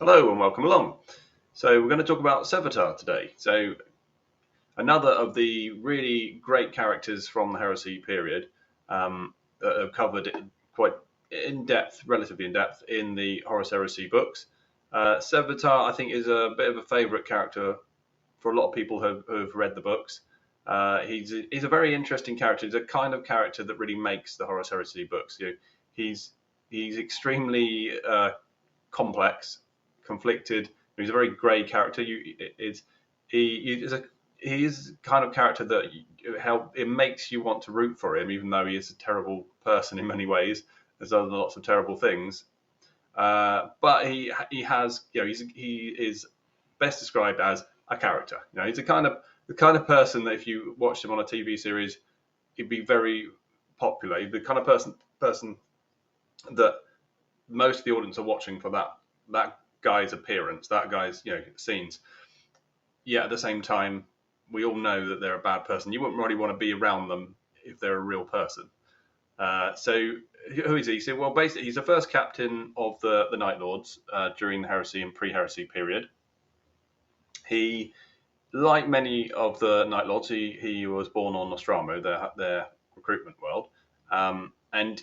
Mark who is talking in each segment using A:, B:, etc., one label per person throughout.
A: Hello and welcome along. So we're going to talk about Sevatar today. So another of the really great characters from the Heresy period that are covered quite in depth, relatively in depth, in the Horus Heresy books. Sevatar, I think, is a bit of a favourite character for a lot of people who've read the books. He's a very interesting character. He's a kind of character that really makes the Horus Heresy books. He's extremely complex, conflicted. He's a very grey character. He is kind of character that it makes you want to root for him, even though he is a terrible person in many ways. There's done lots of terrible things, but he is best described as a character. He's the kind of person that if you watched him on a TV series, he'd be very popular. He'd be the kind of person that most of the audience are watching for that guy's appearance, that guy's scenes. Yet at the same time, we all know that they're a bad person. You wouldn't really want to be around them if they're a real person. So who is he? So, well, basically, he's the first captain of the Night Lords during the Heresy and pre-Heresy period. He, like many of the Night Lords, he was born on Nostramo, their recruitment world, and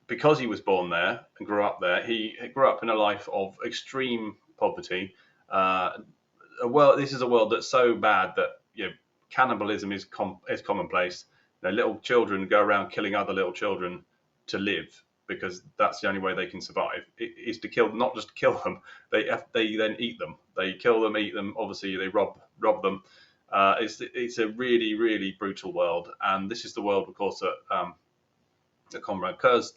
A: because he was born there and grew up there, he grew up in a life of extreme poverty. This is a world that's so bad that cannibalism is commonplace. Little children go around killing other little children to live because that's the only way they can survive. Is to kill, not just kill them. They then eat them. They kill them, eat them. Obviously, they rob them. It's a really, really brutal world, and this is the world, of course, that Conrad Curze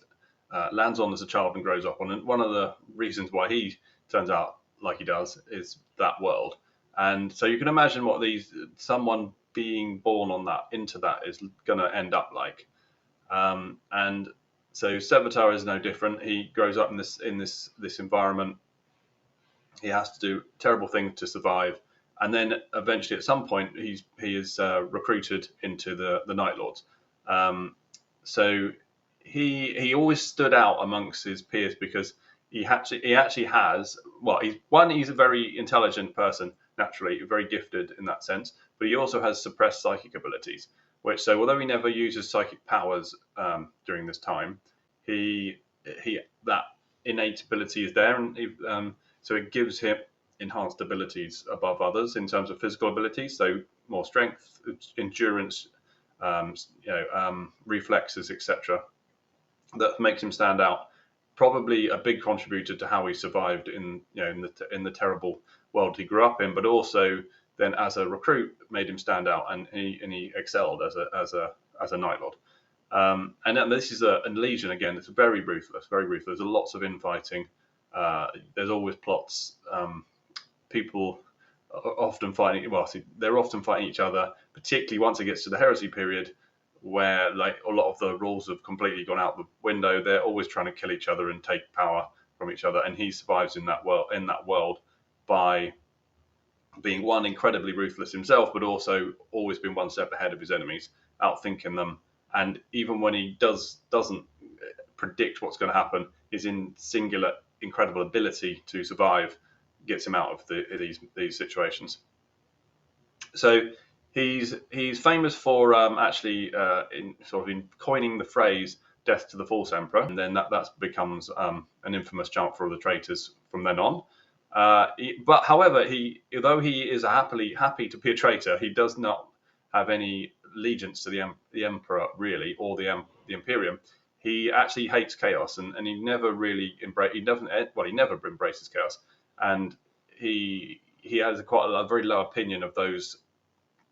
A: lands on as a child and grows up on. And one of the reasons why he turns out like he does is that world. And so you can imagine what someone being born into that is going to end up like. And so Sevatar is no different. He grows up in this environment. He has to do terrible things to survive, and then eventually, at some point, he is recruited into the Night Lords. So he always stood out amongst his peers because he actually has, well, he's a very intelligent person, naturally, very gifted in that sense, but he also has suppressed psychic abilities, so although he never uses psychic powers during this time, that innate ability is there, and so it gives him enhanced abilities above others in terms of physical abilities, so more strength, endurance, reflexes, etc. That makes him stand out. Probably a big contributor to how he survived in the terrible world he grew up in, but also then as a recruit made him stand out, and he excelled as a Night Lord. And then this is a Legion again. It's very ruthless, very ruthless. There's lots of infighting. There's always plots. People are often fighting. Well, they're often fighting each other, particularly once it gets to the Heresy period, where like a lot of the rules have completely gone out the window. They're always trying to kill each other and take power from each other, and he survives in that world by being one, incredibly ruthless himself, but also always being one step ahead of his enemies, outthinking them. And even when he doesn't predict what's going to happen, his singular incredible ability to survive gets him out of these situations. So he's famous for in coining the phrase "death to the false emperor," and then that becomes an infamous chant for all the traitors from then on. But however, although he is happy to be a traitor, he does not have any allegiance to the emperor really, or the Imperium. He actually hates chaos, and he never really he never embraces chaos, and he has a very low opinion of those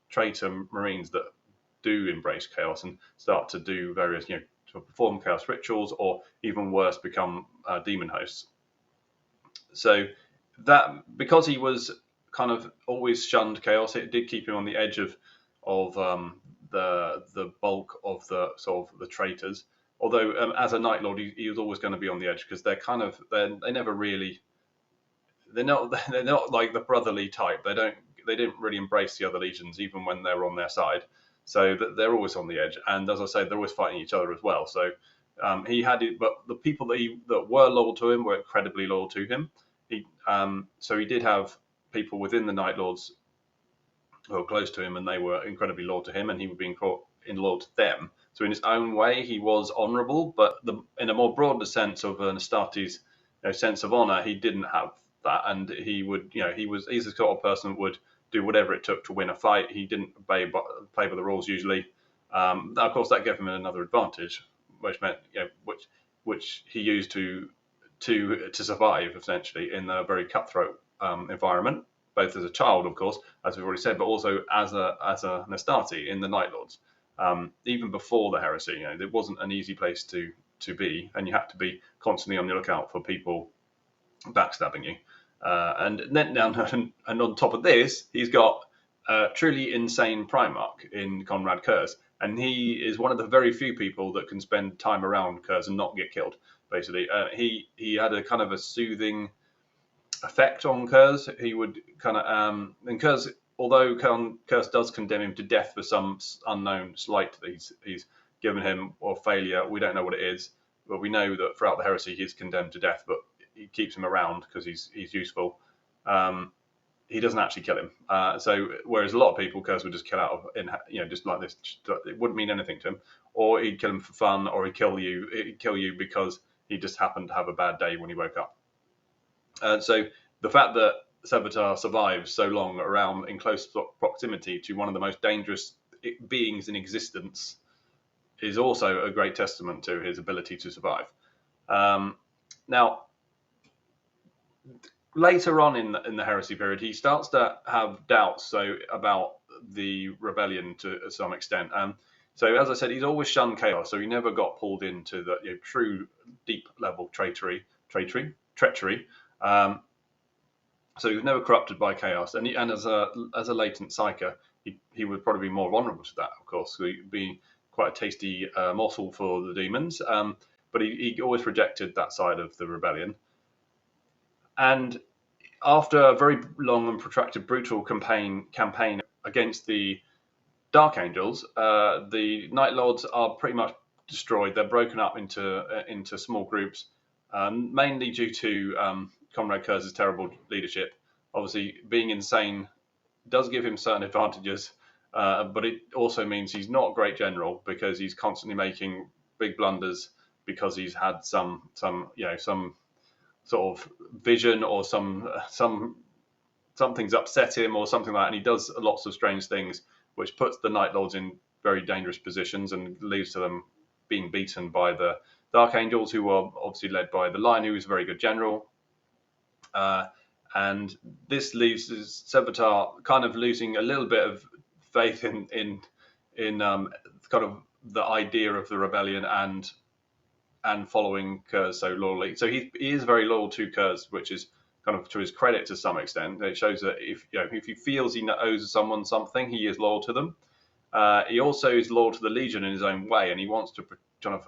A: traitor Marines that do embrace chaos and start to do various, to perform chaos rituals, or even worse, become demon hosts. So that, because he was kind of always shunned chaos, it did keep him on the edge of the bulk of the traitors. Although as a Night Lord, he was always going to be on the edge because they're not like the brotherly type. They didn't really embrace the other legions even when they're on their side. So they're always on the edge, and as I say, they're always fighting each other as well. So he had it, but the people that were loyal to him were incredibly loyal to him. So he did have people within the Night Lords who were close to him, and they were incredibly loyal to him, and he was being loyal to them. So in his own way, he was honourable, but in a more broader sense of an Astartes sense of honour, he didn't have that, and he would, he's the sort of person that would do whatever it took to win a fight. He didn't play by the rules usually. Of course, that gave him another advantage, which meant which he used to survive essentially in a very cutthroat environment, both as a child, of course, as we've already said, but also as an Astarte in the Night Lords. Even before the heresy, it wasn't an easy place to be, and you had to be constantly on the lookout for people backstabbing you. And then and on top of this, he's got a truly insane Primarch in Conrad Curze, and he is one of the very few people that can spend time around Curze and not get killed. Basically, he had a kind of a soothing effect on Curze. He would kind of and Curze, although Curze does condemn him to death for some unknown slight that he's given him or failure, we don't know what it is, but we know that throughout the heresy he's condemned to death, but he keeps him around because he's useful. He doesn't actually kill him. So whereas a lot of people, Curze would just kill out of, just like this. It wouldn't mean anything to him, or he'd kill him for fun, or he'd kill you because he just happened to have a bad day when he woke up. So the fact that Sevatar survives so long around in close proximity to one of the most dangerous beings in existence is also a great testament to his ability to survive. Now, later on in the heresy period, he starts to have doubts about the rebellion to some extent. So as I said, he's always shunned chaos, so he never got pulled into the true deep level treachery. So he was never corrupted by chaos, and as a latent psyker, he would probably be more vulnerable to that. Of course, so he'd be quite a tasty morsel for the demons. But he always rejected that side of the rebellion. And after a very long and protracted, brutal campaign against the Dark Angels, the Night Lords are pretty much destroyed. They're broken up into small groups, mainly due to Conrad Curze's terrible leadership. Obviously, being insane does give him certain advantages, but it also means he's not a great general because he's constantly making big blunders because he's had some sort of vision or something's upset him or something like that, and he does lots of strange things, which puts the Night Lords in very dangerous positions and leads to them being beaten by the Dark Angels, who are obviously led by the Lion, who is a very good general. And this leaves Sevatar kind of losing a little bit of faith in kind of the idea of the rebellion and following Curze so loyally. So he is very loyal to Curze, which is kind of to his credit to some extent. It shows that if he feels he owes someone something, he is loyal to them. He also is loyal to the Legion in his own way, and he wants to kind of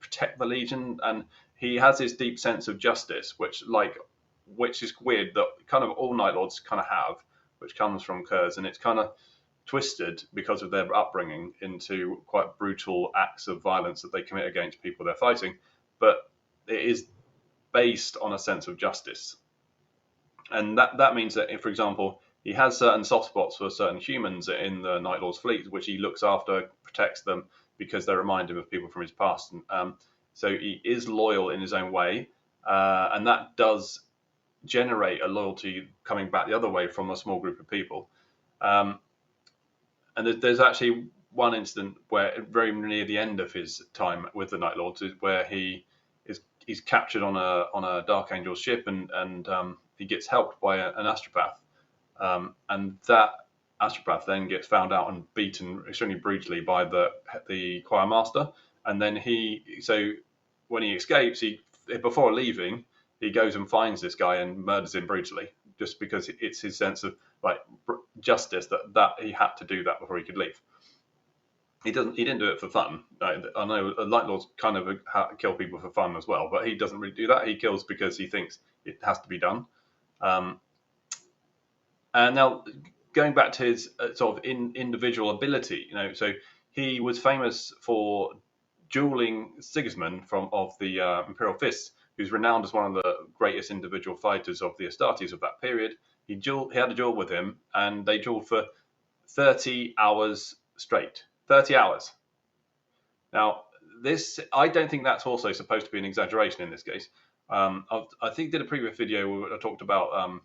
A: protect the Legion. And he has this deep sense of justice, which is weird that kind of all Night Lords kind of have, which comes from Curze, and it's kind of twisted because of their upbringing into quite brutal acts of violence that they commit against people they're fighting. But it is based on a sense of justice. And that means that, if, for example, he has certain soft spots for certain humans in the Night Lord's fleet, which he looks after, protects them, because they remind him of people from his past. So he is loyal in his own way, and that does generate a loyalty coming back the other way from a small group of people. And there's actually one incident where, very near the end of his time with the Night Lords, is where he's captured on a Dark Angel ship, and he gets helped by an astropath, and that astropath then gets found out and beaten extremely brutally by the choir master. And then when he escapes, before leaving, he goes and finds this guy and murders him brutally, just because it's his sense of justice that he had to do that before he could leave. He didn't do it for fun. I know Night Lords kind of kill people for fun as well, but he doesn't really do that. He kills because he thinks it has to be done. And now, going back to his sort of individual ability, so he was famous for dueling Sigismund of the Imperial Fists, who's renowned as one of the greatest individual fighters of the Astartes of that period. He had a duel with him, and they dueled for 30 hours straight. 30 hours. Now, I don't think that's also supposed to be an exaggeration in this case. I think I did a previous video where I talked about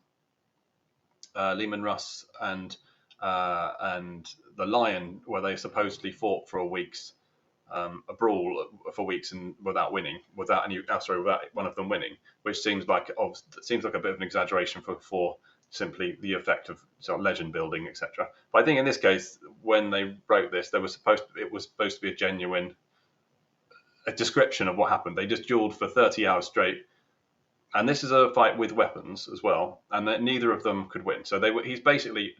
A: Lehman Russ and the Lion, where they supposedly fought for a brawl for weeks and without winning, without one of them winning, which seems like a bit of an exaggeration for simply the effect of sort of legend building, etc. But I think in this case, when they wrote this, it was supposed to be a genuine description of what happened. They just dueled for 30 hours straight, and this is a fight with weapons as well, and that neither of them could win. So he's basically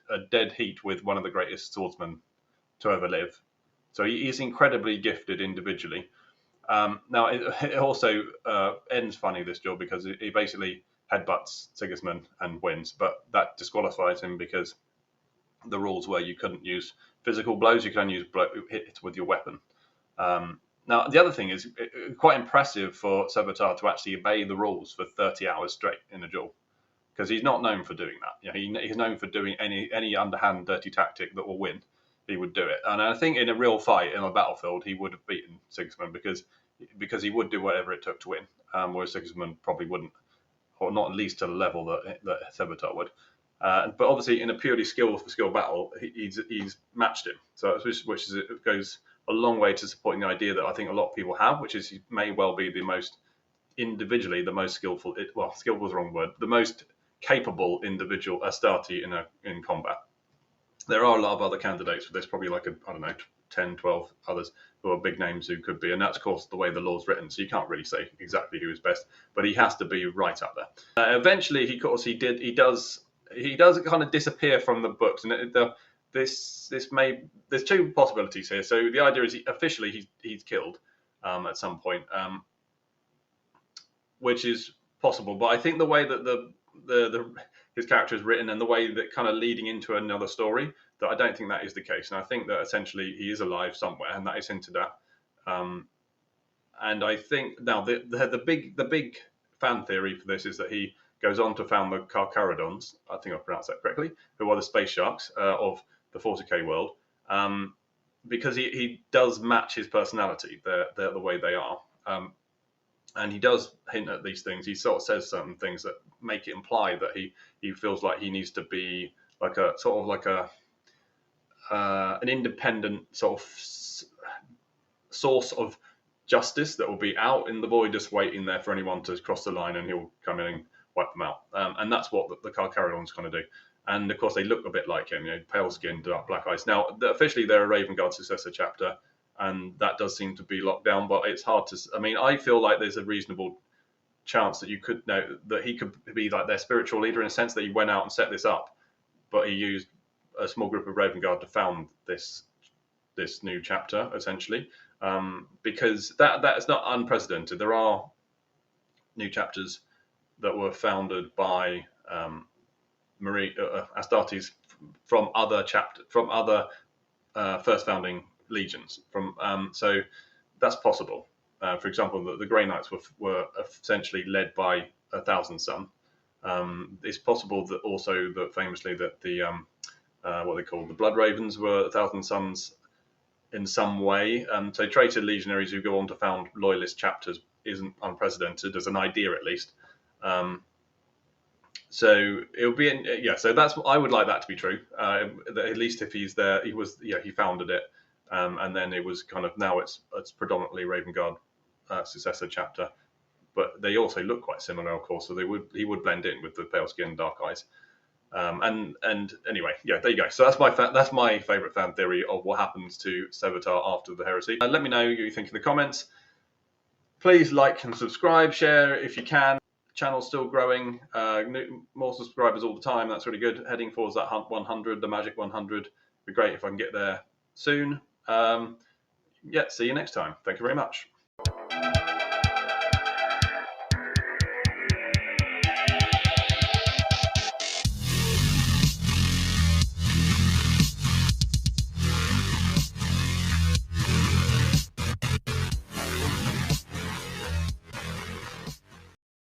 A: a dead heat with one of the greatest swordsmen to ever live. So he's incredibly gifted individually. Now, it also ends funny, this duel, because he basically headbutts Sigismund and wins, but that disqualifies him because the rules were you couldn't use physical blows, you could only use hits with your weapon. Now, the other thing is quite impressive for Sevatar to actually obey the rules for 30 hours straight in a duel, because he's not known for doing that. He's known for doing any underhand dirty tactic that will win. He would do it, and I think in a real fight in a battlefield, he would have beaten Sigismund because he would do whatever it took to win, whereas Sigismund probably wouldn't, or not at least to the level that Sevatar would. But obviously, in a purely skill battle, he's matched him. So it goes a long way to supporting the idea that I think a lot of people have, which is he may well be the most skillful. Skillful is the wrong word. The most capable individual Astarte in combat. There are a lot of other candidates for this, probably 10, 12 others who are big names who could be, and that's of course the way the law's written, so you can't really say exactly who is best, but he has to be right up there. Eventually, he does kind of disappear from the books, and there's two possibilities here. So the idea is he's killed at some point, which is possible, but I think the way that his character is written and the way that kind of leading into another story, that I don't think that is the case. And I think that essentially he is alive somewhere, and that is hinted at. And I think now the big fan theory for this is that he goes on to found the Carcharodons, I think I pronounced that correctly, who are the space sharks of the 40k world, because he does match his personality, the way they are. And he does hint at these things. He sort of says certain things that make it imply that he feels like he needs to be an independent sort of source of justice that will be out in the void, just waiting there for anyone to cross the line, and he'll come in and wipe them out. And that's what the Carcharodons kind of do. And of course, they look a bit like him, pale skinned, black eyes. Now, officially, they're a Raven Guard successor chapter, and that does seem to be locked down, but it's hard to. I mean, I feel like there's a reasonable chance that you could know that he could be like their spiritual leader in a sense, that he went out and set this up, but he used a small group of Raven Guard to found this new chapter, essentially, because that is not unprecedented. There are new chapters that were founded by Astartes from other first founding legions. So that's possible. For example, the Grey Knights were essentially led by a Thousand Sun. It's possible that also that famously that the what they call the Blood Ravens were a Thousand Suns in some way. So traitor legionaries who go on to found loyalist chapters isn't unprecedented as an idea, at least. So it'll be So I would like that to be true. At least if he's there, he founded it, and then it was kind of now it's predominantly Raven Guard successor chapter, but they also look quite similar, of course. So he would blend in with the pale skin, dark eyes. And anyway, there you go. So that's my favourite fan theory of what happens to Sevatar after the heresy. Let me know what you think in the comments. Please like and subscribe, share if you can. Channel's still growing, more subscribers all the time. That's really good. Heading towards that 100, the magic 100. It'd be great if I can get there soon. See you next time. Thank you very much.